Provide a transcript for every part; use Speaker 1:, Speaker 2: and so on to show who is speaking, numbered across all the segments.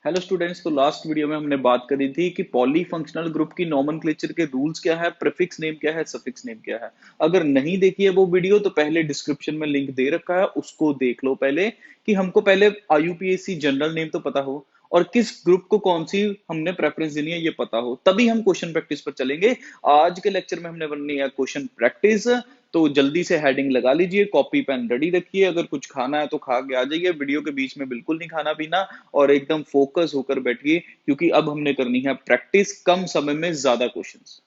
Speaker 1: Hello students. तो last video में हमने बात करी थी कि पॉलीफंक्शनल ग्रुप की नोमेनक्लेचर के रूल्स क्या है, प्रीफिक्स नेम क्या है, सफिक्स नेम क्या है। अगर नहीं देखी है वो वीडियो तो पहले डिस्क्रिप्शन में लिंक दे रखा है, उसको देख लो पहले। कि हमको पहले आईयूपीएसी जनरल नेम तो पता हो और किस ग्रुप को कौन सी हमने प्रेफरेंस देनी है ये पता हो, तभी हम क्वेश्चन प्रैक्टिस पर चलेंगे। आज के लेक्चर में हमने बननी है क्वेश्चन प्रैक्टिस। तो जल्दी से हेडिंग लगा लीजिए, कॉपी पेन रेडी रखिए, अगर कुछ खाना है तो खा के आ जाइए, वीडियो के बीच में बिल्कुल नहीं खाना पीना। और एकदम फोकस होकर बैठिए क्योंकि अब हमने करनी है प्रैक्टिस, कम समय में ज्यादा क्वेश्चंस।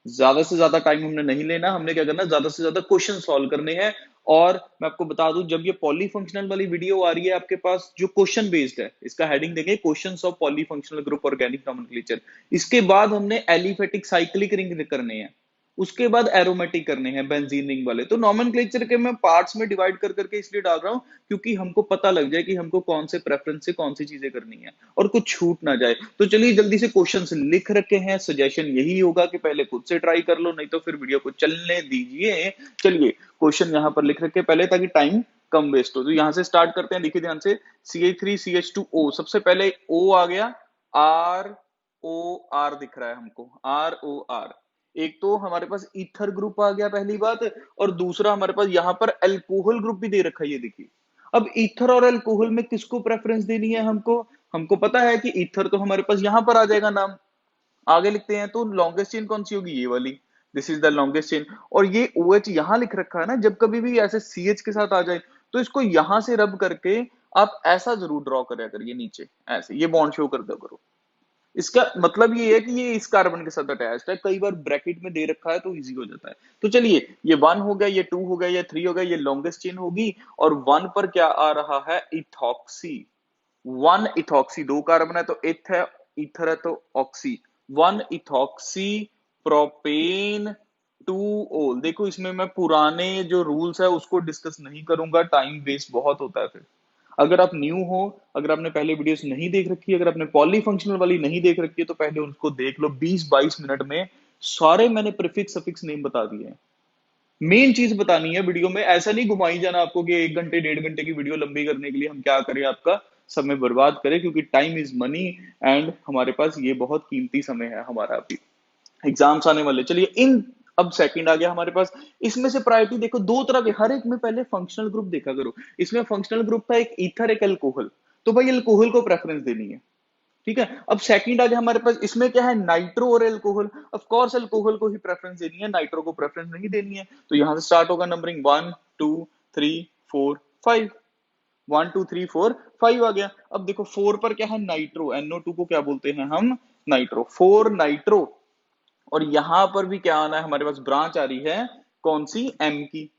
Speaker 1: ज्यादा से ज्यादा टाइम हमने नहीं लेना, हमने क्या करना है, ज्यादा से ज्यादा क्वेश्चन सॉल्व करने हैं। और मैं आपको बता दूं, जब ये पॉलीफंक्शनल वाली वीडियो आ रही है आपके पास जो क्वेश्चन बेस्ड है, इसका हेडिंग देंगे questions of polyfunctional group organic nomenclature. इसके बाद हमने एलिफेटिक साइक्लिक रिंग करने हैं, उसके बाद एरोमेटिक करने हैं बेंजीन रिंग वाले। तो नोमेनक्लेचर के मैं पार्ट्स में डिवाइड कर करके इसलिए डाल रहा हूं क्योंकि हमको पता लग जाए कि हमको कौन से प्रेफरेंस से कौन सी चीजें करनी है और कुछ छूट ना जाए। तो चलिए जल्दी से क्वेश्चंस लिख रखे हैं, सजेशन यही होगा कि पहले खुद से ट्राई कर लो, नहीं तो फिर वीडियो को चलने दीजिए। चलिए क्वेश्चन यहां पर लिख रखे पहले ताकि टाइम कम वेस्ट हो। तो यहां से स्टार्ट करते हैं, देखिए ध्यान से। CH3CH2O, सबसे पहले O आ गया, ROR दिख रहा है हमको, ROR। एक तो हमारे पास ईथर ग्रुप आ गया पहली बात, और दूसरा हमारे पास यहां पर अल्कोहल ग्रुप भी दे रखा है, ये देखिए। अब ईथर और अल्कोहल में किसको प्रेफरेंस देनी है हमको? हमको पता है कि ईथर तो हमारे पास यहां पर आ जाएगा नाम, आगे लिखते हैं। तो लॉन्गेस्ट चेन कौन सी होगी? ये वाली, this is the longest chain. और ये OH यहां लिख रखा है ना, जब कभी भी ऐसे CH के साथ आ जाए तो इसको यहां से रब करके आप ऐसा जरूर ड्रॉ करें करिए नीचे, ऐसे ये बॉन्ड शो कर दो करो। इसका मतलब ये है कि ये इस कार्बन के साथ अटैच्ड है, कई बार ब्रैकेट में दे रखा है तो इजी हो जाता है। तो चलिए, ये 1 हो गया, ये 2 हो गया, ये 3 हो गया, ये लॉन्गेस्ट चेन होगी। और 1 पर क्या आ रहा है? इथॉक्सी। 1 इथॉक्सी, 2 कार्बन है तो इथ है, ईथर है तो ऑक्सी। 1 इथॉक्सी प्रोपेन 2 ओल। देखो इसमें मैं पुराने जो रूल्स है उसको डिस्कस नहीं करूंगा, टाइम वेस्ट बहुत होता है फिर। अगर आप न्यू हो, अगर आपने पहले वीडियोस नहीं देख रखी है, अगर आपने पॉलीफंक्शनल वाली नहीं देख रखी है तो पहले उसको देख लो। 20-22 मिनट में सारे मैंने प्रीफिक्स सफिक्स नेम बता दिए हैं। मेन चीज बतानी है वीडियो में, ऐसा नहीं घुमाई जाना आपको कि 1 घंटे 1.5 घंटे की वीडियो लंबी करने के लिए हम क्या करें, आपका समय बर्बाद करें, क्योंकि टाइम इज मनी। एंड हमारे पास ये बहुत कीमती समय है हमारा, अभी एग्जाम्स आने वाले। चलिए इन, अब सेकंड आ गया हमारे पास। इसमें से प्रायोरिटी देखो दो तरह के, हर एक में पहले फंक्शनल ग्रुप देखा करो। इसमें फंक्शनल ग्रुप था एक ईथर एक अल्कोहल, तो भाई अल्कोहल को प्रेफरेंस देनी है, ठीक है। अब सेकंड आ गया हमारे पास, इसमें क्या है? नाइट्रो और अल्कोहल। ऑफ कोर्स अल्कोहल को ही प्रेफरेंस देनी है, नाइट्रो को प्रेफरेंस नहीं देनी है। तो यहां से स्टार्ट होगा नंबरिंग 1 2 3 4 5। 1 2 3 4 5 आ गया। अब देखो 4 पर क्या है? नाइट्रो, NO2 को क्या बोलते हैं हम? नाइट्रो। 4 नाइट्रो। और यहां पर भी क्या आना है हमारे पास? ब्रांच आ रही है कौन सी? M की।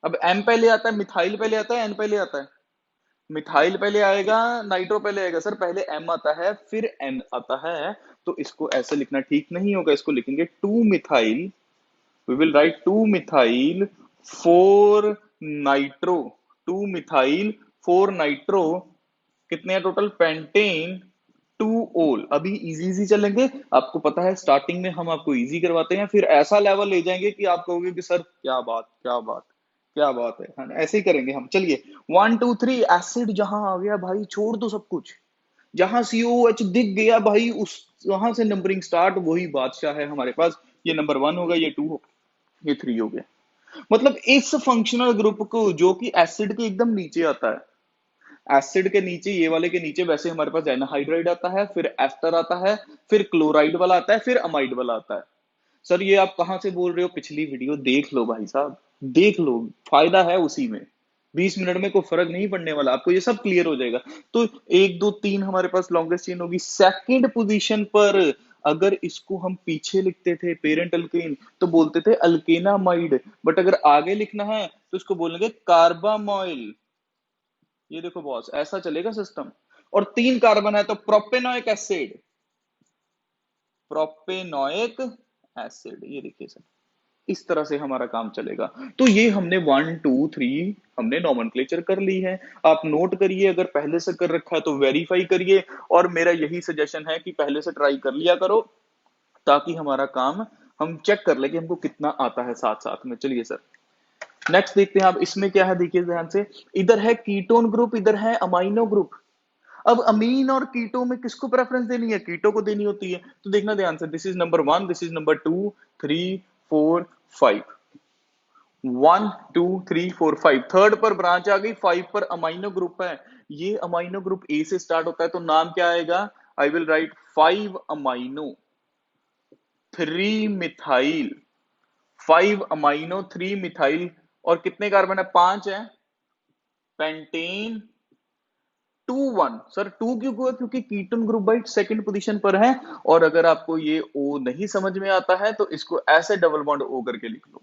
Speaker 1: अब M पहले आता है, मिथाइल पहले आता है, N पहले आता है? मिथाइल पहले आएगा, नाइट्रो पहले आएगा? सर पहले M आता है फिर N आता है। तो इसको ऐसे लिखना ठीक नहीं होगा, इसको लिखेंगे 2 methyl. We will write 2 methyl 4 nitro. 2 methyl 4 nitro. कितने हैं टोटल? पेंटेन 2 ओल। अभी इजी इजी चलेंगे, आपको पता है स्टार्टिंग में हम आपको इजी करवाते हैं, फिर ऐसा लेवल ले जाएंगे कि आप कहोगे कि सर क्या बात क्या बात क्या बात है। हाँ, ऐसे ही करेंगे हम। चलिए 1 2 3, एसिड जहां आ गया भाई छोड़ दो सब कुछ। जहां COH दिख गया भाई, उस वहां से नंबरिंग स्टार्ट, वही बादशाह है हमारे पास। ये नंबर 1 हो गया, ये 2 हो, ये 3 हो गया। मतलब इस फंक्शनल ग्रुप को जो कि एसिड के एकदम नीचे आता है, एसिड के नीचे, ये वाले के नीचे वैसे हमारे पास एनहाइड्राइड आता है, फिर एस्टर आता है, फिर क्लोराइड वाला आता है, फिर अमाइड वाला आता है। सर ये आप कहां से बोल रहे हो? पिछली वीडियो देख लो भाई साहब, देख लो, फायदा है उसी में। 20 मिनट में कोई फर्क नहीं पड़ने वाला, आपको ये सब क्लियर हो जाएगा। तो 1 2 3 हमारे पास लॉन्गेस्ट चेन होगी। सेकंड पोजीशन पर अगर इसको हम पीछे लिखते थे पेरेंट अल्केन तो बोलते थे अल्केनामाइड, बट अगर आगे लिखना है तो इसको बोलेंगे कार्बामोइल। ये देखो बॉस, ऐसा चलेगा सिस्टम। और 3 कार्बन है तो प्रोपेनोइक एसिड, प्रोपेनोइक एसिड। ये देखिए सर, इस तरह से हमारा काम चलेगा। तो ये हमने 1 2 3 हमने नॉमेनक्लेचर कर ली है। आप नोट करिए, अगर पहले से कर रखा है तो वेरीफाई करिए। और मेरा यही सजेशन है कि पहले से ट्राई कर लिया करो, ताकि हमारा काम हम चेक कर ले कि हमको कितना आता है साथ साथ में। चलिए सर नेक्स्ट देखते हैं। अब इसमें क्या है देखिए ध्यान से, इधर है कीटोन ग्रुप, इधर है अमाइनो ग्रुप। अब अमीन और कीटो में किसको प्रेफरेंस देनी है? कीटो को देनी होती है। तो देखना ध्यान से, this is number 1, this is number 2, 3, 4, 5। 1, 2, 3, 4, 5, third पर ब्रांच आ गई, 5 पर अमाइनो ग्रुप है। ये अमाइनो ग्रुप ए से स्टार्ट होता है, तो नाम क्या आएगा? I will write 5 amino 3 methyl, 5 amino 3 methyl. और कितने कार्बन है? 5 है। पेंटेन 2 1। सर 2 क्यों हुआ? क्योंकि कीटोन ग्रुप बाइट सेकंड पोजीशन पर है। और अगर आपको ये ओ नहीं समझ में आता है तो इसको ऐसे डबल बॉन्ड ओ करके लिख लो।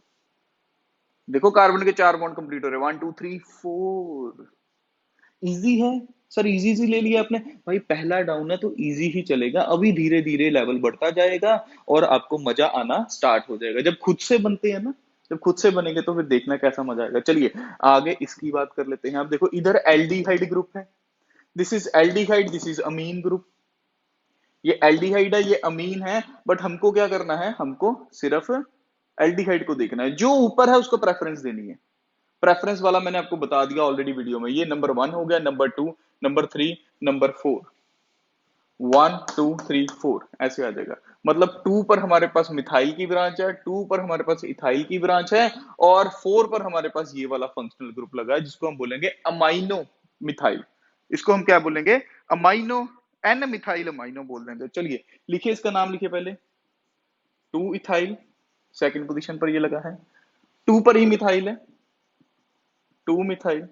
Speaker 1: देखो कार्बन के 4 बॉन्ड कंप्लीट हो रहे हैं, 1 2 3 4। इजी है सर, इजी से ले लिया आपने भाई। पहला डाउन है तो इजी ही चलेगा, अभी धीरे धीरे लेवल बढ़ता जाएगा और आपको मजा आना स्टार्ट हो जाएगा जब खुद से बनते हैं ना। जब खुद से बनेंगे तो फिर देखना कैसा मजा आएगा। चलिए आगे इसकी बात कर लेते हैं। आप देखो इधर एल्डिहाइड ग्रुप है, this is aldehyde, this is amine group. ये एल्डिहाइड है, ये अमीन है, बट हमको क्या करना है? हमको सिर्फ एल्डिहाइड को देखना है, जो ऊपर है उसको प्रेफरेंस देनी है। प्रेफरेंस वाला मैंने आपको बता दिया ऑलरेडी वीडियो में। ये नंबर 1 हो गया, नंबर 2, नंबर 3, नंबर 4। 1 2 3 4 ऐसे आ जाएगा। मतलब 2 पर हमारे पास मिथाइल की ब्रांच है, 2 पर हमारे पास इथाइल की ब्रांच है, और 4 पर हमारे पास ये वाला फंक्शनल ग्रुप लगा है जिसको हम बोलेंगे अमाइनो मिथाइल। इसको हम क्या बोलेंगे? अमाइनो, एन मिथाइल अमाइनो बोल देंगे। चलिए लिखिए, इसका नाम लिखिए पहले। 2 इथाइल सेकंड पोजीशन पर ये लगा है, 2 पर ही मिथाइल है, 2 मिथाइल,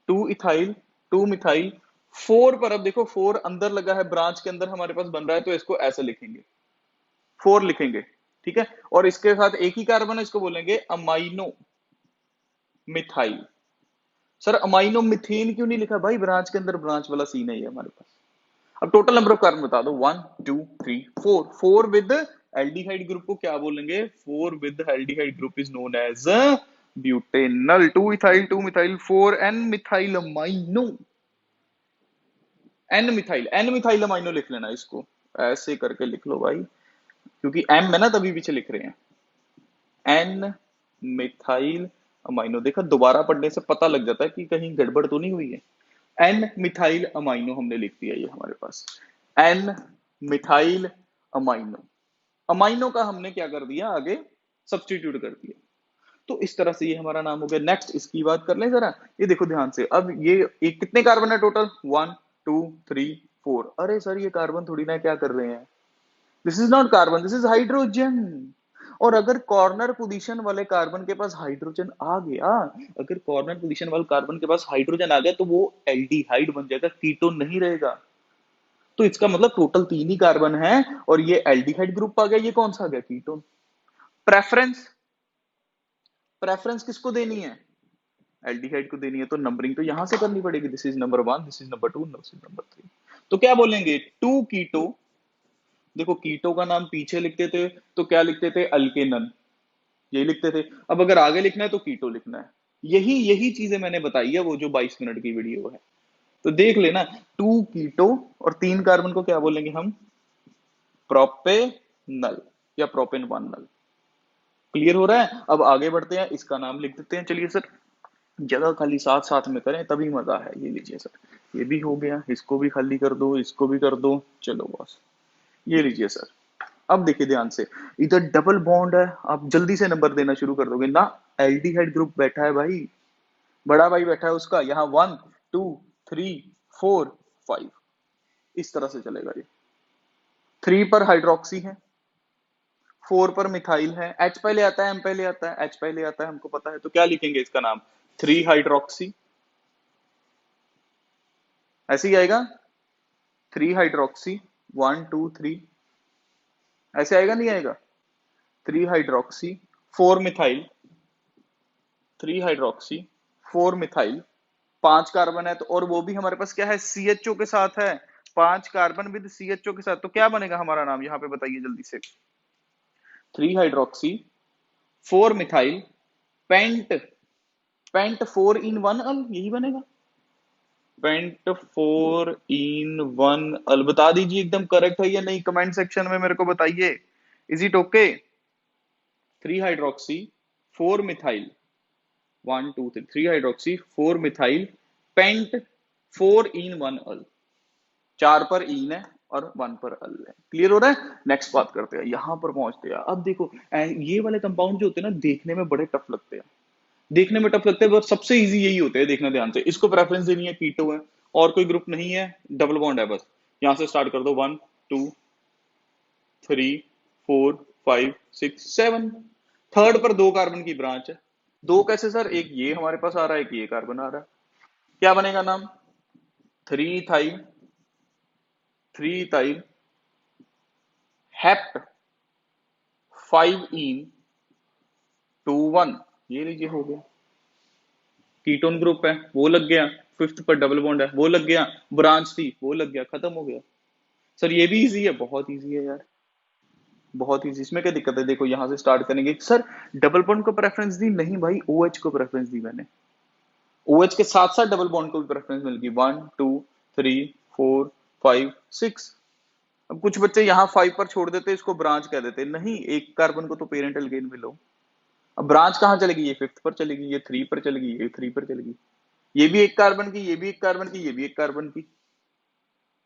Speaker 1: 2 इथाइल, 2 मिथाइल। 4 पर अब देखो 4 अंदर लगा है, ब्रांच के अंदर हमारे पास बन रहा है, तो इसको ऐसे लिखेंगे, 4 लिखेंगे। ठीक है, और इसके साथ एक ही कार्बन है, इसको बोलेंगे amino methyl. Sir amino methane क्यों नहीं लिखा भाई? ब्रांच के अंदर ब्रांच वाला सीन है ये हमारे पास। अब टोटल नंबर ऑफ कार्बन बता दो, 1 2 3 4। 4 विद एल्डिहाइड ग्रुप को क्या बोलेंगे? 4 with aldehyde group is known as butanal. 2 ethyl, 2 methyl, 4 N methyl amino, N methyl amino लिख लेना इसको, ऐसे करके लिख लो भाई, क्योंकि एम है ना तभी पीछे लिख रहे हैं। N methyl amino. देखा, दोबारा पढ़ने से पता लग जाता है कि कहीं गड़बड़ तो नहीं हुई है। एन मिथाइल अमाइनो हमने लिख दिया ये हमारे पास, एन मिथाइल अमाइनो। अमाइनो का हमने क्या कर दिया? आगे सब्सटीट्यूट कर दिया। तो इस तरह से ये हमारा नाम हो गया। नेक्स्ट इसकी बात कर लें जरा। ये देखो ध्यान से, अब ये एक कितने कार्बन है टोटल? 1 2 3 4। अरे सर ये कार्बन थोड़ी ना, क्या कर रहे हैं? This is not carbon, this is hydrogen. और अगर कॉर्नर पोजीशन वाले कार्बन के पास हाइड्रोजन आ गया, अगर कॉर्नर पोजीशन वाले कार्बन के पास हाइड्रोजन आ गया तो वो एल्डिहाइड बन जाएगा, कीटोन नहीं रहेगा। तो इसका मतलब टोटल 3 ही कार्बन है, और ये एल्डिहाइड ग्रुप आ गया, ये कौन सा आ गया? कीटोन। प्रेफरेंस, प्रेफरेंस किसको देनी है? एल्डिहाइड को देनी है, तो नंबरिंग तो यहां से करनी पड़ेगी। This is number 1, this is number 2, this is number 3। तो क्या बोलेंगे? 2 कीटो। देखो कीटो का नाम पीछे लिखते थे तो क्या लिखते थे? अल्केनन, यही लिखते थे। अब अगर आगे लिखना है तो कीटो लिखना है। यही यही चीजें मैंने बताई है, वो जो 22 मिनट की वीडियो है, तो देख लेना। 2 कीटो और 3 कार्बन को क्या बोलेंगे हम? प्रोपेनल या प्रोपेन 1 नल। क्लियर हो रहा है? अब आगे बढ़ते हैं, इसका नाम लिख देते हैं। चलिए सर, जगह खाली साथ साथ में करें तभी मजा है। ये लीजिए सर, ये भी हो गया, इसको भी खाली कर दो, इसको भी कर दो। चलो बॉस, ये लीजिए सर। अब देखिए ध्यान से, इधर डबल बॉन्ड है, आप जल्दी से नंबर देना शुरू कर दोगे ना। एल्डिहाइड ग्रुप बैठा है भाई, बड़ा भाई बैठा है उसका, यहाँ 1 2 3 4 5, इस तरह से चलेगा ये। 3 पर हाइड्रोक्सी है, 4 पर मिथाइल है। एच पहले आता है, एम पहले आता है, एच पहले आता है, हमको पता है, तो क्या लिखेंगे इसका नाम? 3 हाइड्रोक्सी, ऐसे ही आएगा। 3 हाइड्रोक्सी, 1 2 3, ऐसे आएगा नहीं आएगा? 3 hydroxy 4 methyl, 3 hydroxy 4 methyl. 5 carbon है, तो और वो भी हमारे पास क्या है? CHO के साथ है। 5 कार्बन विद CHO के साथ, तो क्या बनेगा हमारा नाम? यहाँ पे बताइए जल्दी से। 3 हाइड्रोक्सी 4 मिथाइल पेंट, पेंट 4 इन 1 अल, यही बनेगा। पेंट 4 इन 1 अल। बता दीजिए एकदम करेक्ट है या नहीं, कमेंट सेक्शन में मेरे को बताइए। Is it okay? 3 hydroxy 4 methyl, 1 2 3, 3 hydroxy 4 methyl paint 4 इन 1 अल, 4 पर इन है और 1 पर अल है। क्लियर हो रहा है? नेक्स्ट बात करते हैं, यहां पर पहुंचते हैं। अब देखो ये वाले कंपाउंड जो होते हैं ना देखने में बड़े टफ लगते हैं, देखने में टफ लगते हैं, बट सबसे इजी यही होते हैं, देखना ध्यान से। इसको प्रेफरेंस देनी है, कीटो है और कोई ग्रुप नहीं है, डबल बॉन्ड है बस। यहां से स्टार्ट कर दो, 1 2 3 4 5 6 7। थर्ड पर 2 कार्बन की ब्रांच है। दो कैसे सर? एक ये हमारे पास आ रहा है, एक ये कार्बन आ रहा है। क्या बनेगा नाम? 3 इथाइल, 3 इथाइल हेप्ट 5 इन 2 1। ये लीजिए हो गया। कीटोन ग्रुप है वो लग गया, फिफ्थ पर डबल बॉन्ड है वो लग गया, ब्रांच थी वो लग गया, खत्म हो गया। सर ये भी इजी है, बहुत इजी है यार, बहुत इजी। इसमें क्या दिक्कत है? देखो यहां से स्टार्ट करेंगे। सर डबल बॉन्ड को प्रेफरेंस दी? नहीं भाई, ओएच को प्रेफरेंस दी मैंने। ओएच के साथ साथ डबल बॉन्ड को भी प्रेफरेंस मिल गई, 1 2 3 4 5 6। अब कुछ बच्चे यहाँ 5 पर छोड़ देते, इसको ब्रांच कह देते। नहीं, एक कार्बन को तो पेरेंट एल्केन में लो। अब ब्रांच कहाँ चलेगी? ये फिफ्थ पर चलेगी, ये 3 पर चलेगी, ये 3 पर चलेगी। ये भी एक कार्बन की, ये भी एक कार्बन की, ये भी एक कार्बन की।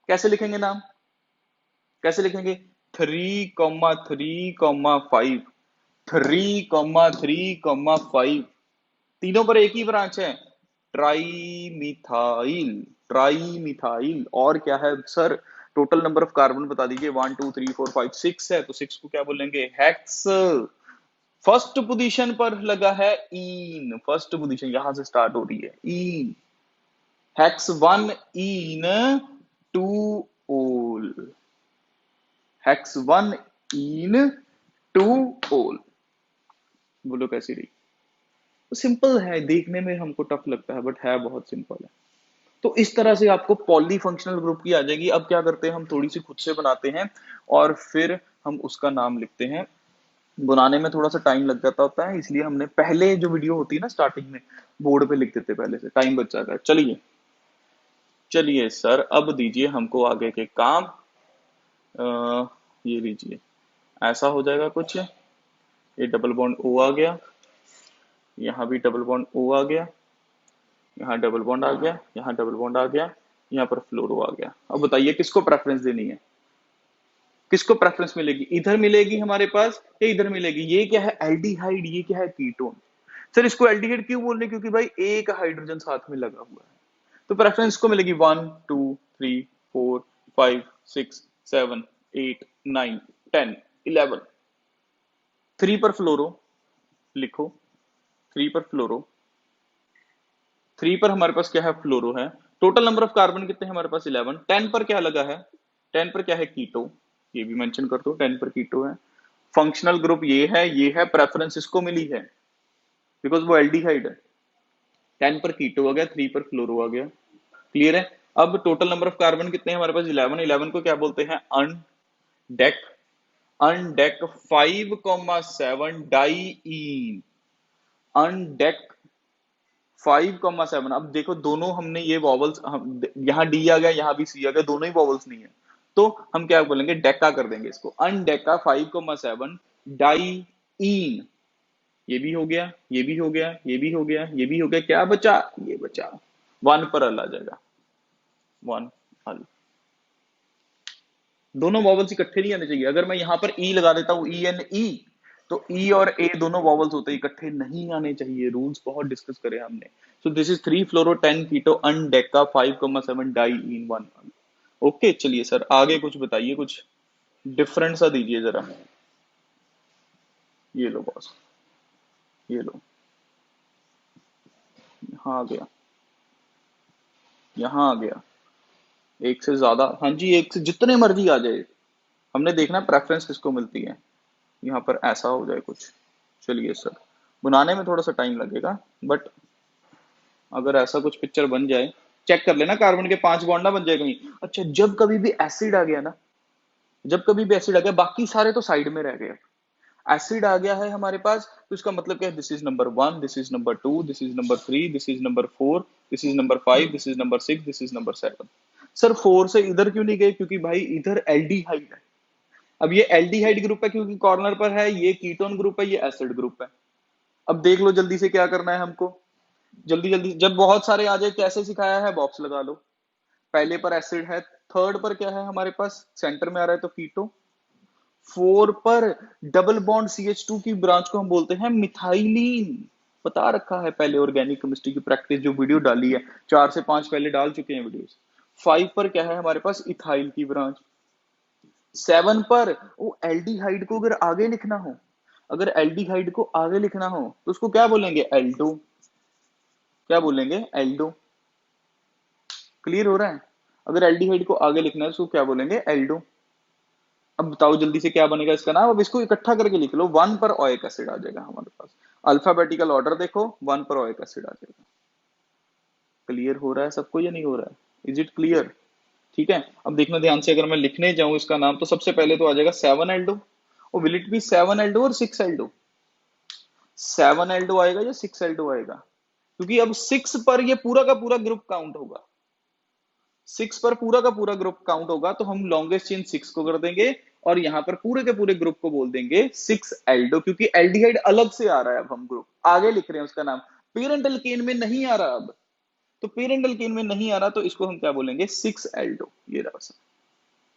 Speaker 1: कैसे लिखेंगे नाम? कैसे लिखेंगे? 3 3 5, 3 3 5। तीनों पर एक ही ब्रांच है, ट्राई मिथाइल, ट्राई मिथाइल। और क्या है sir? Total number of carbon बता दीजिए। 1 2 3 4 5 6 है, तो 6 को क्या बोलेंगे? हेक्स। फर्स्ट पोजीशन पर लगा है इन, फर्स्ट पोजीशन यहां से स्टार्ट हो रही है, इन। हेक्स 1 इन 2 ओल, हेक्स 1 इन 2 ओल। बोलो कैसी रही? सिंपल है, देखने में हमको टफ लगता है बट है बहुत सिंपल है। तो इस तरह से आपको पॉली फंक्शनल ग्रुप की आ जाएगी। अब क्या करते हैं हम, थोड़ी सी खुद से बनाते हैं और फिर हम उसका नाम लिखते हैं। बनाने में थोड़ा सा टाइम लग जाता होता है, इसलिए हमने पहले जो वीडियो होती है ना स्टार्टिंग में, बोर्ड पे लिख देते पहले से, टाइम बच जाता है। चलिए चलिए सर, अब दीजिए हमको आगे के काम। ये लीजिए, ऐसा हो जाएगा कुछ। ये डबल बॉन्ड ओ आ गया, यहाँ भी डबल बॉन्ड ओ आ गया, यहाँ डबल बॉन्ड आ गया, यहाँ डबल बॉन्ड आ गया, यहाँ पर फ्लोरो आ गया। अब बताइए किसको प्रेफरेंस देनी है? किसको प्रेफरेंस मिलेगी? इधर मिलेगी हमारे पास या इधर मिलेगी? ये क्या है? एल्डिहाइड। ये क्या है? कीटोन। सर इसको एल्डिहाइड क्यों बोल रहे हैं? क्योंकि भाई एक हाइड्रोजन साथ में लगा हुआ है, तो प्रेफरेंस को मिलेगी 1 2 3 4 5 6 7 8 9 10 11। 3 पर फ्लोरो लिखो, 3 पर फ्लोरो, 3 पर हमारे पास क्या है? फ्लोरो है। टोटल नंबर ऑफ कार्बन कितने हैं हमारे पास? 11। 10 पर क्या लगा है? 10 पर क्या है? कीटो। ये भी मेंशन कर दो, 10 पर कीटो है। फंक्शनल ग्रुप ये है, प्रेफरेंस इसको मिली है बिकॉज वो एल्डिहाइड है। 10 पर कीटो आ गया, 3 पर फ्लोरो आ गया। क्लियर है? अब टोटल नंबर ऑफ कार्बन कितने हैं हमारे पास? 11। 11 को क्या बोलते हैं? अनडेक। अनडेक 5,7 डाईईन। अनडेक 5,7। अब देखो दोनों हमने ये वॉवल्स, यहाँ डी आ गया, यहाँ भी सी आ गया, दोनों ही वॉवल्स नहीं है, तो हम क्या बोलेंगे? डेका कर देंगे इसको। अनडेका 5,7 डाईईन। ये भी हो गया, ये भी हो गया, ये भी हो गया, ये भी हो गया। क्या बचा? ये बचा। 1 पर अल आ जाएगा, 1 अल। दोनों वॉवल्स इकट्ठे नहीं आने चाहिए। अगर मैं यहां पर ई लगा देता हूं, ई एन ई, तो ई और ए दोनों वॉवल्स होते हैं, इकट्ठे नहीं आने चाहिए। रूल्स बहुत डिस्कस करे हमने। So this is 3 fluoro 10 keto undeca 5,7 di ene 1। Okay चलिए सर, आगे कुछ बताइए, कुछ डिफरेंट सा दीजिए जरा। ये लो बॉस, ये लो, यहाँ आ गया, यहाँ आ गया। एक से ज्यादा, हाँ जी, एक से जितने मर्जी आ जाए। हमने देखना प्रेफरेंस किसको मिलती है। यहाँ पर ऐसा हो जाए कुछ। चलिए सर, बनाने में थोड़ा सा टाइम लगेगा, बट अगर ऐसा कुछ पिक्चर बन जाए, चेक कर लेना कार्बन के 5 बॉन्ड ना बन जाए कहीं। अच्छा, जब कभी भी एसिड आ गया ना, जब कभी भी एसिड आ गया, बाकी सारे तो साइड में रह गए। एसिड आ गया है हमारे पास, तो इसका मतलब क्या है? This is number 1, this is number 2, this is number 3, this is number 4, this is number 5, this is number 6, this is number 7। Sir 4 से इधर क्यों नहीं गए? क्योंकि भाई इधर एल्डिहाइड है। अब ये एल्डिहाइड ग्रुप है क्योंकि कॉर्नर पर है, ये कीटोन ग्रुप है, ये एसिड ग्रुप है। अब देख लो जल्दी से क्या करना है हमको। जल्दी जल्दी, जब बहुत सारे आ जाए कैसे सिखाया है? बॉक्स लगा लो। पहले पर एसिड है, थर्ड पर क्या है हमारे पास, सेंटर में आ रहा है तो कीटो, 4 पर डबल बॉन्ड CH2 की ब्रांच को हम बोलते हैं मिथाइलिन। बता रखा है पहले ऑर्गेनिक केमिस्ट्री की प्रैक्टिस जो वीडियो डाली है, 4 से 5 पहले डाल चुके हैं वीडियोस। 5 पर क्या है हमारे पास, इथाइल की ब्रांच। 7 पर वो एल्डिहाइड को अगर आगे लिखना हो, अगर एल्डिहाइड को आगे लिखना हो तो उसको क्या बोलेंगे, एल्डो। क्या बोलेंगे, एल्डो। क्लियर हो रहा है? अगर एल्डिहाइड को आगे लिखना है तो उसको क्या बोलेंगे, एल्डो। अब बताओ जल्दी से क्या बनेगा इसका नाम, अब इसको इकट्ठा करके लिख लो, 1 पर ओइक एसिड आ जाएगा हमारे पास। अल्फाबेटिकल ऑर्डर देखो, 1 पर ओइक एसिड आ जाएगा। क्लियर हो रहा है सबको या नहीं हो रहा है? Is it clear? ठीक है, अब देखना ध्यान से, अगर मैं लिखने जाऊं इसका नाम तो सबसे पहले तो आ जाएगा 7 एल्डो। और विल इट बी 7 एल्डो और 6 एल्डो? 7 एल्डो आएगा या 6 एल्डो आएगा? क्योंकि अब 6 पर ये पूरा का पूरा ग्रुप काउंट होगा, 6 पर पूरा का पूरा ग्रुप काउंट होगा, तो हम लॉन्गेस्ट चेन 6 को कर देंगे और यहां पर पूरे के पूरे ग्रुप को बोल देंगे 6 एल्डो, क्योंकि एल्डिहाइड अलग से आ रहा है, अब हम ग्रुप आगे लिख रहे हैं उसका नाम, पेरेंट एल्केन में नहीं आ रहा अब। तो पेरेंट एल्केन में नहीं आ रहा तो इसको हम क्या बोलेंगे, 6 एल्डो। ये रहा,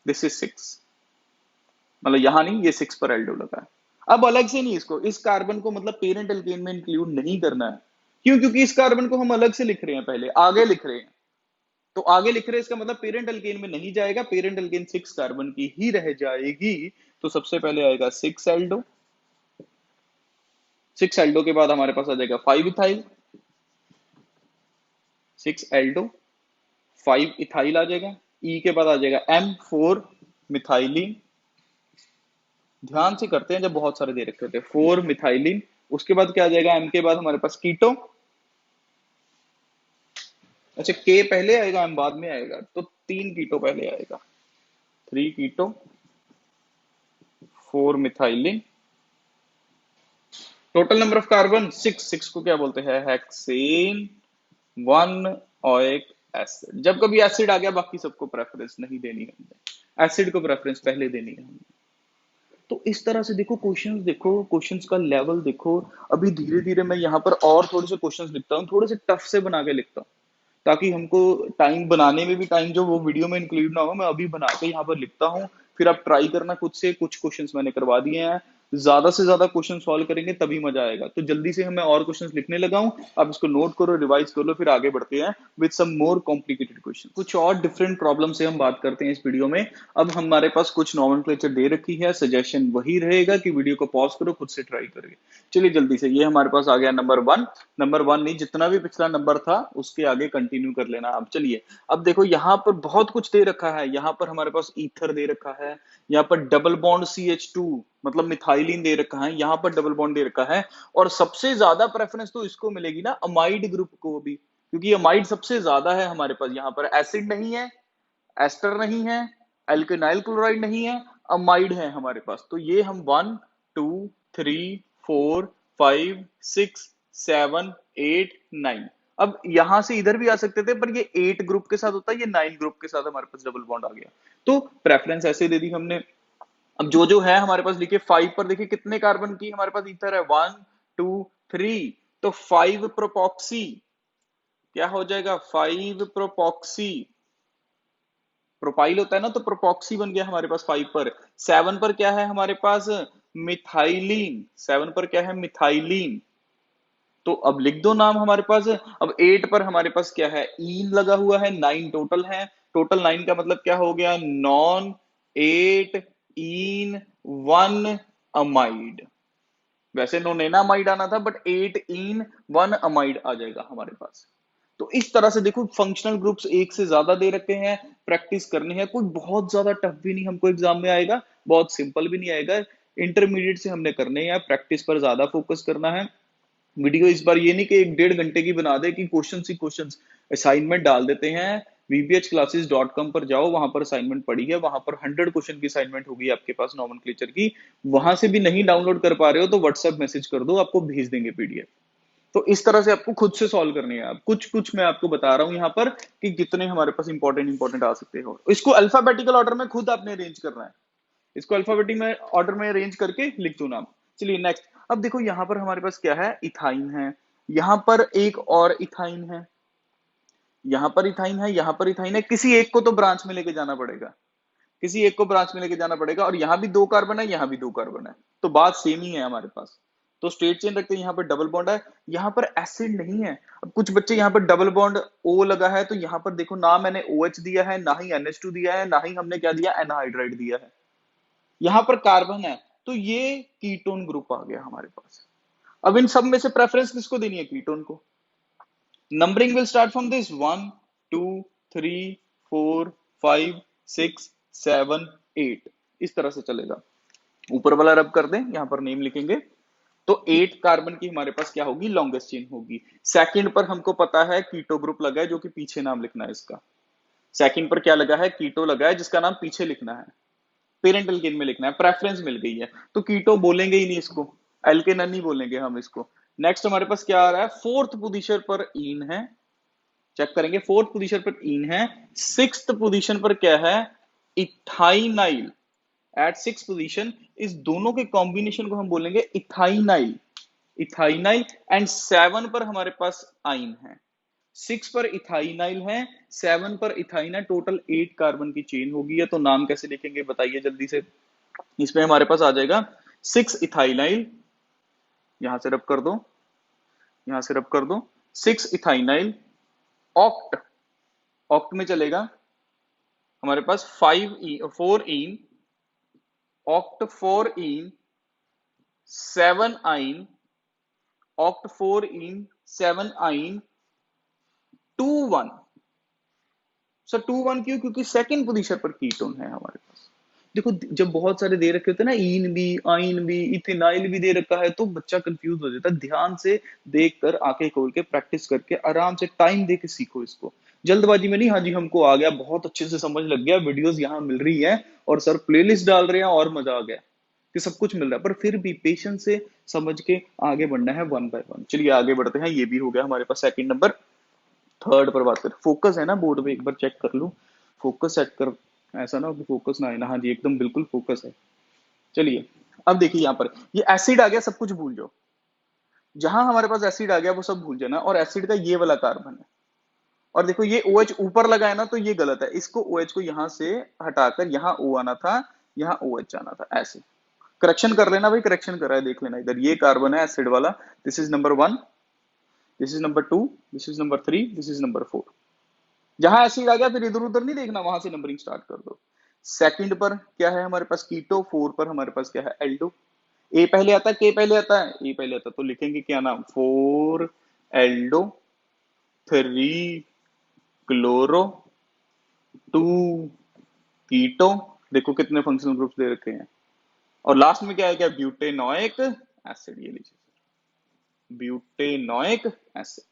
Speaker 1: दिस इज 6, मतलब यहां नहीं, ये 6 पर एल्डो लगा है। अब अलग से नहीं, इसको, इस कार्बन को मतलब पेरेंट एल्केन में इंक्लूड नहीं करना है। क्यों? क्योंकि इस कार्बन को हम अलग से लिख रहे हैं, पहले आगे लिख रहे हैं, तो आगे लिख रहे हैं, इसका मतलब पेरेंट एल्केन में नहीं जाएगा, पेरेंट एल्केन 6 कार्बन की ही रह जाएगी। तो सबसे पहले आएगा 6 एल्डो, 6 एल्डो के बाद हमारे पास आ जाएगा 5 इथाइल, 6 एल्डो 5 इथाइल आ जाएगा। ई के बाद आ जाएगा M4 मिथाइलिन। ध्यान से करते हैं, जब बहुत सारे दे रखे होते हैं, 4 मिथाइलिन। उसके बाद क्या आ जाएगा, एम के बाद हमारे पास कीटो। अच्छा, के पहले आएगा, एम बाद में आएगा, तो 3 कीटो पहले आएगा, 3 कीटो, 4 methylene. Total number of carbon 6, 6 को क्या बोलते हैं, हेक्सेन 1 ओइक एसिड। जब कभी एसिड आ गया बाकी सबको प्रेफरेंस नहीं देनी है हमने, एसिड को प्रेफरेंस पहले देनी है हमने। तो इस तरह से देखो क्वेश्चंस, देखो क्वेश्चंस का लेवल देखो। अभी धीरे धीरे मैं यहाँ पर और थोड़े से क्वेश्चंस लिखता हूँ, थोड़े से टफ से बना के लिखता हूँ, ताकि हमको टाइम बनाने में भी, टाइम जो वो वीडियो में इंक्लूड ना हो, मैं अभी बना के यहाँ पर लिखता हूँ। फिर आप ट्राई करना खुद से, कुछ क्वेश्चंस मैंने करवा दिए हैं, ज्यादा से ज्यादा क्वेश्चन सॉल्व करेंगे तभी मजा आएगा। तो जल्दी से मैं और क्वेश्चंस लिखने लगा हूं, आप इसको नोट करो, रिवाइज कर लो, फिर आगे बढ़ते हैं with some more complicated question. कुछ और डिफरेंट प्रॉब्लम से हम बात करते हैं इस वीडियो में। अब हमारे पास कुछ नॉमेनक्लेचर दे रखी है, सजेशन वही रहेगा कि वीडियो को पॉज करो, खुद से ट्राई करिए। चलिए जल्दी से, ये हमारे पास आ गया नंबर 1। नंबर 1 नहीं, जितना भी पिछला नंबर था उसके आगे कंटिन्यू कर लेना। अब चलिए, अब देखो यहाँ पर बहुत कुछ दे रखा है। यहाँ पर हमारे पास ईथर दे रखा है, यहाँ पर डबल बॉन्ड CH2 मतलब मिथाइलिन दे रखा है, यहाँ पर डबल बॉन्ड दे रखा है, और सबसे ज्यादा प्रेफरेंस तो इसको मिलेगी ना, अमाइड ग्रुप को भी, क्योंकि अमाइड सबसे ज्यादा है हमारे पास। यहाँ पर एसिड नहीं है, एस्टर नहीं है, एल्केनाइल क्लोराइड नहीं है, अमाइड है हमारे पास। तो ये हम 1 2 3 4 5 6 7 8 9, अब यहां से इधर भी आ सकते थे, पर ये 8 ग्रुप के साथ होता है, ये 9 ग्रुप के साथ हमारे पास डबल बॉन्ड आ गया, तो प्रेफरेंस ऐसे दे दी हमने। अब जो जो है हमारे पास लिखिए, 5 पर देखिए कितने कार्बन की हमारे पास ईथर है, 1 2 3, तो 5 प्रोपॉक्सी क्या हो जाएगा, 5 प्रोपॉक्सी, प्रोपाइल होता है ना, तो प्रोपॉक्सी बन गया हमारे पास 5 पर। 7 पर क्या है हमारे पास, मिथाइलिन, 7 पर क्या है, मिथाइलिन। तो अब लिख दो नाम हमारे पास। अब 8 पर हमारे पास क्या है, ईन लगा हुआ है, 9 टोटल है, टोटल 9 का मतलब क्या हो गया, नॉन 8 ईन 1 अमाइड। वैसे नोनेनामाइड आना था, बट 8 इन 1 अमाइड आ जाएगा हमारे पास। तो इस तरह से देखो, फंक्शनल ग्रुप्स एक से ज्यादा दे रखे हैं, प्रैक्टिस करनी है, कोई बहुत ज्यादा टफ भी नहीं हमको एग्जाम में आएगा, बहुत सिंपल भी नहीं आएगा, इंटरमीडिएट से हमने करने हैं, प्रैक्टिस पर ज्यादा फोकस करना है। वीडियो इस बार ये नहीं कि 1.5 घंटे की बना दे कि क्वेश्चन ही क्वेश्चन, असाइनमेंट डाल देते हैं। vbhclasses.com पर जाओ, वहां पर असाइनमेंट पड़ी है, वहां पर 100 क्वेश्चन की असाइनमेंट होगी आपके पास नॉमेनक्लेचर की। वहां से भी नहीं डाउनलोड कर पा रहे हो तो व्हाट्सएप मैसेज कर दो, आपको भेज देंगे पीडीएफ। तो इस तरह से आपको खुद से सॉल्व करनी है। आप कुछ कुछ मैं आपको बता रहा हूं यहाँ पर कि कितने हमारे पास इंपॉर्टेंट आ सकते हो। इसको अल्फाबेटिकल ऑर्डर में खुद आपने अरेंज करना है, इसको अल्फाबेटिक में ऑर्डर में अरेंज करके लिख दो नाम। चलिए नेक्स्ट, अब देखो यहाँ पर हमारे पास क्या है, इथाइन है, यहाँ पर एक और इथाइन है, यहां पर इथाइन है, यहां पर इथाइन है, किसी एक को तो ब्रांच में लेके जाना पड़ेगा, किसी एक को ब्रांच में लेके जाना पड़ेगा। और यहां भी 2 कार्बन है, यहां भी 2 कार्बन है, तो बात सेम ही है हमारे पास। तो स्ट्रेट चेन रखते हैं, यहाँ पर डबल बॉन्ड है, यहाँ पर एसिड नहीं है। अब कुछ बच्चे यहाँ पर डबल बॉन्ड ओ लगा है, तो यहाँ पर देखो ना मैंने OH दिया है, ना ही NH2 दिया है, ना ही हमने क्या दिया, एनहाइड्राइड दिया है। यहाँ पर कार्बन है, तो ये कीटोन ग्रुप आ गया हमारे पास। अब इन सब में से प्रेफरेंस किसको देनी है, कीटोन को। Numbering will start from this 1 2 3 4 5 6 7 8, इस तरह से चलेगा। ऊपर वाला रब कर दें, यहां पर नेम लिखेंगे, तो 8 कार्बन की हमारे पास क्या होगी, लॉन्गेस्ट चेन होगी। सेकंड पर हमको पता है कीटो ग्रुप लगा है, जो कि पीछे नाम लिखना है इसका। सेकंड पर क्या लगा है, कीटो लगा है, जिसका नाम पीछे लिखना है, पेरेंटल केन में लिखना है, प्रेफरेंस मिल गई है, तो कीटो बोलेंगे ही नहीं इसको, एल्केन नहीं बोलेंगे हम इसको। नेक्स्ट हमारे पास क्या आ रहा है, फोर्थ पोजीशन पर इन है, चेक करेंगे, फोर्थ पोजीशन पर इन है, सिक्स्थ पोजीशन पर क्या है, इथाइनाइल। एट सिक्स पोजीशन इस दोनों के कॉम्बिनेशन को हम बोलेंगे इथाइनाइल, इथाइनाइल। एंड 7 पर हमारे पास आइन है, 6 पर इथाइनाइल है, 7 पर इथाइनाइल, टोटल 8 कार्बन की चेन होगी। तो नाम कैसे लिखेंगे बताइए जल्दी से। इसमें हमारे पास आ जाएगा 6 इथाइनाइल, यहां से रब कर दो, यहां से रब कर दो, 6 इथाइनाइल। ऑक्ट, ऑक्ट में चलेगा हमारे पास 4 इन, ऑक्ट 4 इन 7 आइन, ऑक्ट 4 इन 7 आइन 2 1। सर 2 1 क्यों, क्योंकि सेकंड पोजीशन पर कीटोन है हमारे पास। देखो जब बहुत सारे दे रखे होते हैं ना, इन भी, आइन भी, इथेनाइल भी दे रखा है, तो बच्चा कंफ्यूज हो जाता है। ध्यान से देखकर, आंखें खोल के, प्रैक्टिस करके, आराम से टाइम दे के सीखो इसको। जल्दबाजी में नहीं, हाँ जी हमको आ गया, बहुत अच्छे से समझ लग गया, वीडियोस यहाँ मिल रही है और सर प्लेलिस्ट डाल रहे हैं और मजा आ गया कि सब कुछ मिल रहा है, पर फिर भी पेशेंस से समझ के आगे बढ़ना है, 1 बाय 1। चलिए आगे बढ़ते हैं, ये भी हो गया हमारे पास सेकंड नंबर। थर्ड पर बात करें, फोकस है ना बोर्ड पे, एक बार चेक कर लूं, फोकस सेट कर, ऐसा ना हो कि फोकस ना आए ना। हाँ जी एकदम बिल्कुल फोकस है। चलिए अब देखिए यहाँ पर ये एसिड आ गया, सब कुछ भूल जाओ, जहां हमारे पास एसिड आ गया वो सब भूल जाना। और एसिड का ये वाला कार्बन है, और देखो ये OH ऊपर लगा है ना, तो ये गलत है, इसको OH को यहां से हटाकर यहाँ O आना था, यहाँ OH आना था, ऐसे करेक्शन कर लेना भाई, करेक्शन कर रहा है देख लेना। इधर ये कार्बन है एसिड वाला, this is number 1, this is number 2, this is number 3, this is number 4। जहां एसिड आ गया फिर इधर उधर नहीं देखना, वहां से नंबरिंग स्टार्ट कर दो। सेकंड पर क्या है हमारे पास, कीटो। 4 पर हमारे पास क्या है, एल्डो। ए पहले आता है, के पहले आता है, ए पहले आता है, तो लिखेंगे क्या नाम, 4 एल्डो, 3 क्लोरो, 2 कीटो। देखो कितने फंक्शनल ग्रुप्स दे रखे हैं। और लास्ट में क्या है, क्या ब्यूटेनोइक एसिड, ये लीजिए ब्यूटेनोइक एसिड।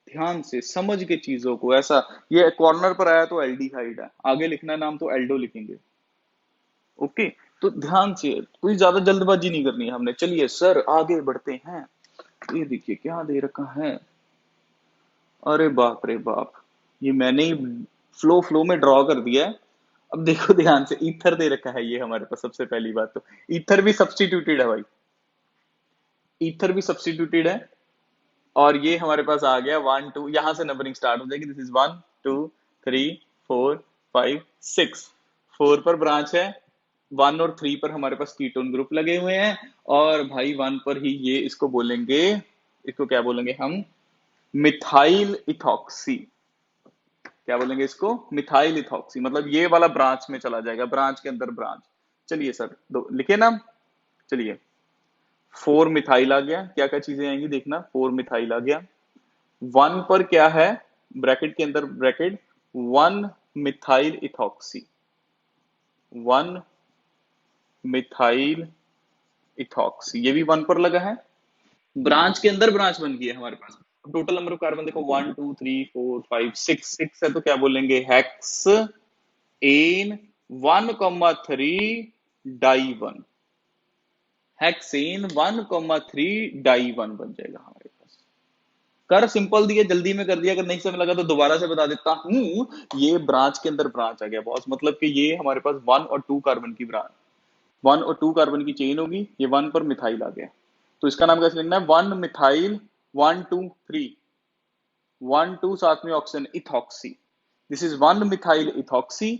Speaker 1: ध्यान से समझ के चीजों को, ऐसा ये कॉर्नर पर आया तो एल्डिहाइड है, आगे लिखना नाम तो एल्डो लिखेंगे। ओके, तो ध्यान से, कोई ज्यादा जल्दबाजी नहीं करनी है हमने। चलिए सर आगे बढ़ते हैं। ये देखिए क्या दे रखा है, अरे बाप रे बाप, ये मैंने ही फ्लो फ्लो में ड्रॉ कर दिया है। अब देखो ध्यान से, ईथर दे रखा है ये हमारे पास। सबसे पहली बात तो ईथर भी सब्स्टिट्यूटेड है भाई, ईथर भी सब्स्टिट्यूटेड है। और ये हमारे पास आ गया 1 2, यहां से नंबरिंग स्टार्ट हो जाएगी, दिस इज 1 2 3 4 5 6। 4 पर ब्रांच है, 1 और 3 पर हमारे पास कीटोन ग्रुप लगे हुए हैं, और भाई 1 पर ही ये इसको बोलेंगे, इसको क्या बोलेंगे हम, मिथाइल इथॉक्सी। क्या बोलेंगे इसको, मिथाइल इथॉक्सी, मतलब ये वाला ब्रांच में चला जाएगा, ब्रांच के अंदर ब्रांच। चलिए सर दो लिखे ना, चलिए 4 मिथाइल आ गया, क्या क्या चीजें आएंगी देखना, 4 मिथाइल आ गया। 1 पर क्या है, ब्रैकेट के अंदर bracket, 1 methyl ethoxy, 1 methyl ethoxy, ये भी 1 पर लगा है। ब्रांच के अंदर ब्रांच बन गई है हमारे पास। टोटल नंबर ऑफ कार्बन देखो 1 2 3 4 5 6, 6 है तो क्या बोलेंगे, hex ene 1,3 di 1, hexene 1,3 di 1 बन जाएगा हमारे पास। कर सिंपल दिया, जल्दी में कर दिया, अगर नहीं समझ लगा तो दोबारा से बता देता हूं। ये ब्रांच के अंदर ब्रांच आ गया बॉस, मतलब कि ये हमारे पास 1 और 2 कार्बन की ब्रांच, 1 और 2 कार्बन की चेन होगी, ये 1 पर मिथाइल आ गया, तो इसका नाम कैसे लिखना है, 1 मिथाइल 1 2 3, 1 2 साथ में oxygen ethoxy, this is 1 methyl ethoxy,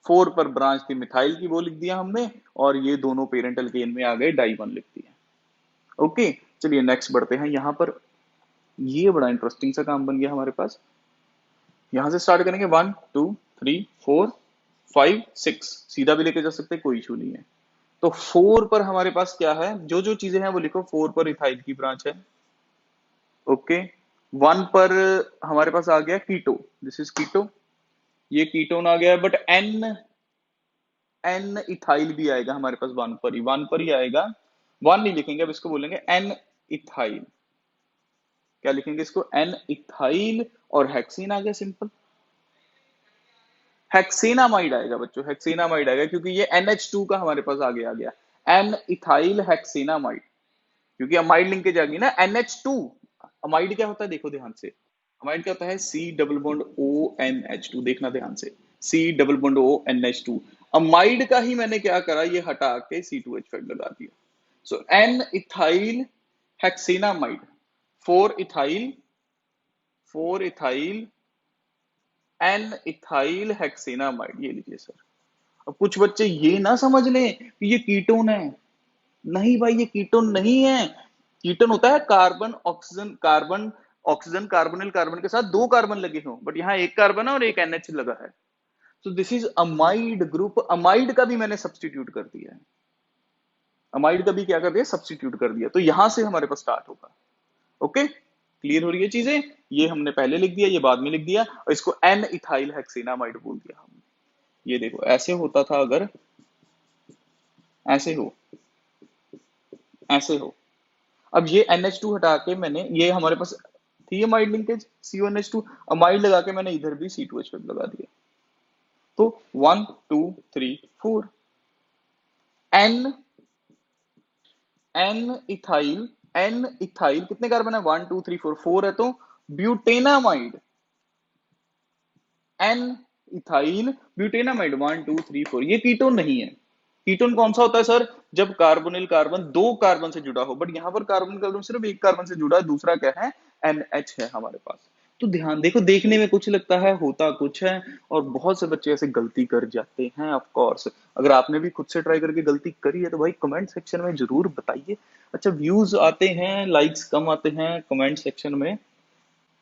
Speaker 1: 4 पर ब्रांच थी मिथाइल की, वो लिख दिया हमने, और ये दोनों पेरेंट अल्केन में आ गए, डाई 1 लिख दिया। ओके, चलिए नेक्स्ट बढ़ते हैं। यहां पर ये बड़ा इंटरेस्टिंग सा काम बन गया हमारे पास। यहां से स्टार्ट करेंगे 1 2 3 4 5 6, सीधा भी लेके जा सकते हैं, कोई इशू नहीं है। तो 4 पर हमारे पास क्या है, जो जो चीजें हैं वो लिखो। 4 पर इथाइल की ब्रांच है। ओके, 1 पर हमारे पास आ गया कीटो, दिस इज कीटो, ये कीटोन आ गया। बट एन एन इथाइल भी आएगा हमारे पास, 1 पर ही आएगा। 1 नहीं लिखेंगे, अब इसको बोलेंगे एन इथाइल। क्या लिखेंगे इसको, एन इथाइल, और हेक्सीन आ गया सिंपल, हेक्सेनामाइड आएगा बच्चों, हेक्सेनामाइड आएगा, क्योंकि ये NH2 का हमारे पास आगे आ गया, एन इथाइल हेक्सेनामाइड, क्योंकि अमाइड लिंकेज आ गई ना, NH2। अमाइड क्या होता है, देखो ध्यान से, अमाइड क्या होता है, C डबल बॉन्ड ONH2, देखना ध्यान से, C double bond ONH2। Amide का ही मैंने क्या करा, ये हटा के C2H5 लगा दिया। So N ethyl hexanamide, 4 ethyl, 4 ethyl N ethyl hexanamide, ये लीजिए सर। अब कुछ बच्चे ये ना समझ लें कि ये कीटोन है, नहीं भाई ये कीटोन नहीं है। कीटोन होता है carbon oxygen, carbon oxygen, carbonyl carbon के साथ 2 कार्बन लगे हों, बट यहाँ 1 कार्बन है और 1 NH लगा है। तो this is amide group, amide का भी मैंने सब्सटीट्यूट कर दिया है, अमाइड का भी क्या कर दिया, सब्सटीट्यूट कर दिया। तो यहां से हमारे पास स्टार्ट होगा। ओके, क्लियर हो रही है चीजें, ये हमने पहले लिख दिया, ये बाद में लिख दिया, और इसको एन इथाइल हेक्सेनामाइड बोल दिया हमने। ये देखो ऐसे होता था, अगर ऐसे हो, ऐसे हो। अब ये NH2 हटा के मैंने, ये हमारे पास थी amide linkage CO NH2, amide लगा के मैंने इधर भी C2H5 लगा दिया। तो 1 2 3 4 N, N ethyl, N ethyl कितने कार्बन है, 1 2 3 4, 4 है, तो ब्यूटेनामाइड, एन इथाइल ब्यूटेनामाइड, 1 2 3 4। ये कीटोन नहीं है। कीटोन कौन सा होता है सर, जब कार्बोनिल कार्बन 2 कार्बन से जुड़ा हो, बट यहां पर कार्बन कार्बन सिर्फ 1 कार्बन से जुड़ा है, दूसरा क्या है, NH है हमारे पास। तो ध्यान देखो, देखने में कुछ लगता है, होता कुछ है, और बहुत से बच्चे ऐसे गलती कर जाते हैं। ऑफ कोर्स अगर आपने भी खुद से ट्राई करके गलती करी है तो भाई कमेंट सेक्शन में जरूर बताइए। अच्छा, व्यूज आते हैं, लाइक्स कम आते हैं कमेंट सेक्शन में,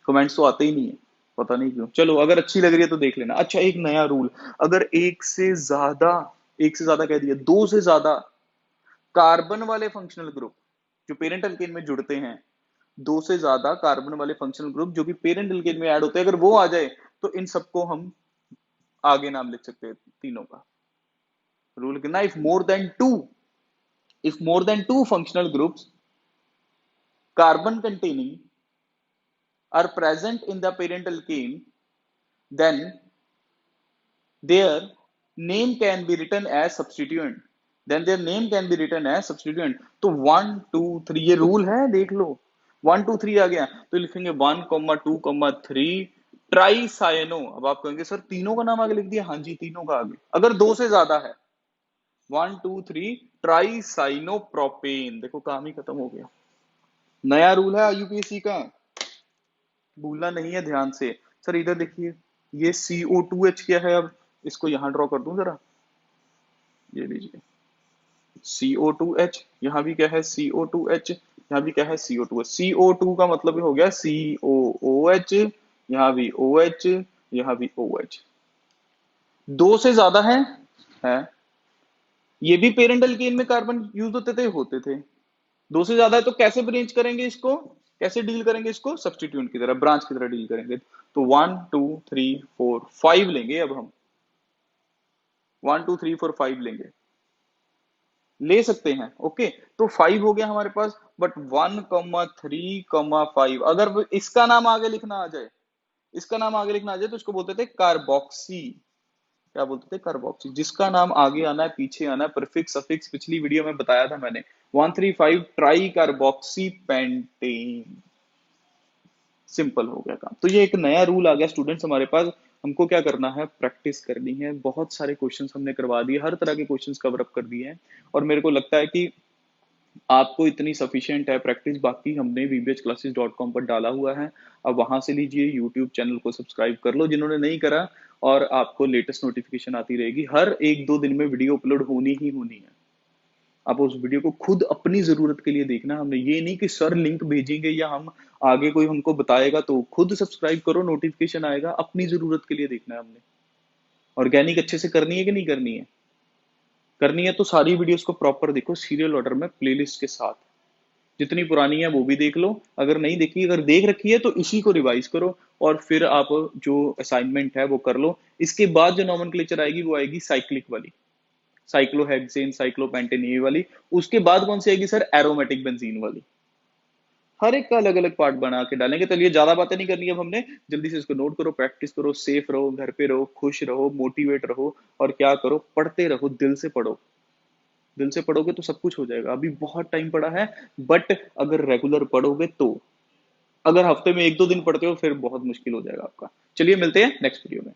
Speaker 1: कमेंट्स तो आते ही नहीं है, पता नहीं क्यों। चलो अगर अच्छी लग रही है तो देख लेना। अच्छा, एक नया रूल, अगर एक से ज्यादा कह दिया, 2 से ज्यादा कार्बन वाले फंक्शनल ग्रुप जो पेरेंट अल्केन में जुड़ते हैं, 2 से ज्यादा कार्बन वाले फंक्शनल ग्रुप जो कि पेरेंट अल्केन में ऐड होते हैं, अगर वो आ जाए तो इन सबको हम आगे नाम लिख सकते हैं तीनों का। रूल कितना, if more than two functional groups carbon containing are present in the parent alkane, then their name can be written as substituent, then their name can be written as substituent। तो 1 2 3 ये rule है, देख लो, 1 2 3 आ गया तो लिखेंगे 1 2 3 try cyano. अब आप कहेंगे सर तीनों का नाम आगे लिख दिया, हाँ जी तीनों का आगे, अगर 2 से ज्यादा है 1 2 3 ट्राई साइनो प्रोपेन, देखो काम ही खत्म हो गया। नया रूल है यूपीएससी का, भूलना नहीं है ध्यान से। सर इधर देखिए, ये CO2H क्या है, अब इसको यहां ड्रॉ कर दूं जरा, ये लीजिए CO2H, यहां भी क्या है CO2H, यहां भी क्या है CO2H। CO2 का मतलब हो गया COOH, यहां भी OH, यहां भी OH। 2 से ज्यादा है, ये भी पेरेंट अल्केन में कार्बन यूज होते थे। 2 से ज्यादा है तो कैसे अरेंज करेंगे इसको, कैसे डील करेंगे इसको, सब्सटीट्यूट की तरह, ब्रांच की तरह डील करेंगे। तो 1 2 3 4 5 लेंगे, अब हम 1 2 3 4 5 लेंगे, ले सकते हैं। ओके, तो 5 हो गया हमारे पास, बट 1 3 5, अगर इसका नाम आगे लिखना आ जाए, इसका नाम आगे लिखना आ जाए तो इसको बोलते थे कार्बोक्सी। क्या बोलते थे, कार्बोक्सी। जिसका नाम आगे आना है पीछे आना है, प्रीफिक्स सफिक्स पिछली वीडियो में बताया था मैंने। 135 ट्राई कार्बोक्सी पेंटेन, सिंपल हो गया काम। तो ये एक नया रूल आ गया स्टूडेंट्स हमारे पास। हमको क्या करना है, प्रैक्टिस करनी है। बहुत सारे क्वेश्चंस हमने करवा दिए, हर तरह के क्वेश्चंस कवर अप कर दिए हैं, और मेरे को लगता है कि आपको इतनी सफिशिएंट है प्रैक्टिस, बाकी हमने vbhclasses.com पर डाला हुआ है। अब वहां से लीजिए, यूट्यूब चैनल को सब्सक्राइब कर लो जिन्होंने नहीं करा, और आपको लेटेस्ट नोटिफिकेशन आती रहेगी। हर एक दो दिन में वीडियो अपलोड होनी ही होनी है। आप उस वीडियो को खुद अपनी जरूरत के लिए देखना। हमने ये नहीं कि सर लिंक भेजेंगे या हम आगे कोई हमको बताएगा, तो खुद सब्सक्राइब करो, नोटिफिकेशन आएगा। अपनी जरूरत के लिए देखना है हमने। ऑर्गेनिक अच्छे से करनी है कि नहीं करनी है? करनी है तो सारी वीडियोस को प्रॉपर देखो, सीरियल ऑर्डर में प्लेलिस्ट के साथ। जितनी पुरानी है वो भी देख लो, अगर नहीं देखी, अगर देख रखी है तो इसी को रिवाइज करो, और फिर आप जो असाइनमेंट है वो कर लो। इसके बाद जो नॉमेनक्लेचर आएगी वो आएगी साइक्लिक वाली, साइक्लोहेक्सेन, साइक्लोपेंटेन, ये वाली। उसके बाद कौन सी आएगी सर? एरोमेटिक बेंजीन वाली। हर एक का अलग अलग पार्ट बना के डालेंगे। चलिए ज्यादा बातें नहीं करनी अब हमने, जल्दी से इसको नोट करो, प्रैक्टिस करो, सेफ रहो, घर पे रहो, खुश रहो, मोटिवेट रहो, और क्या करो, पढ़ते रहो, दिल से पढ़ो। दिल से पढ़ोगे तो सब कुछ हो जाएगा। अभी बहुत टाइम पड़ा है, बट अगर रेगुलर पढ़ोगे तो। अगर हफ्ते में एक दो दिन पढ़ते हो फिर बहुत मुश्किल हो जाएगा आपका। चलिए मिलते हैं नेक्स्ट वीडियो में।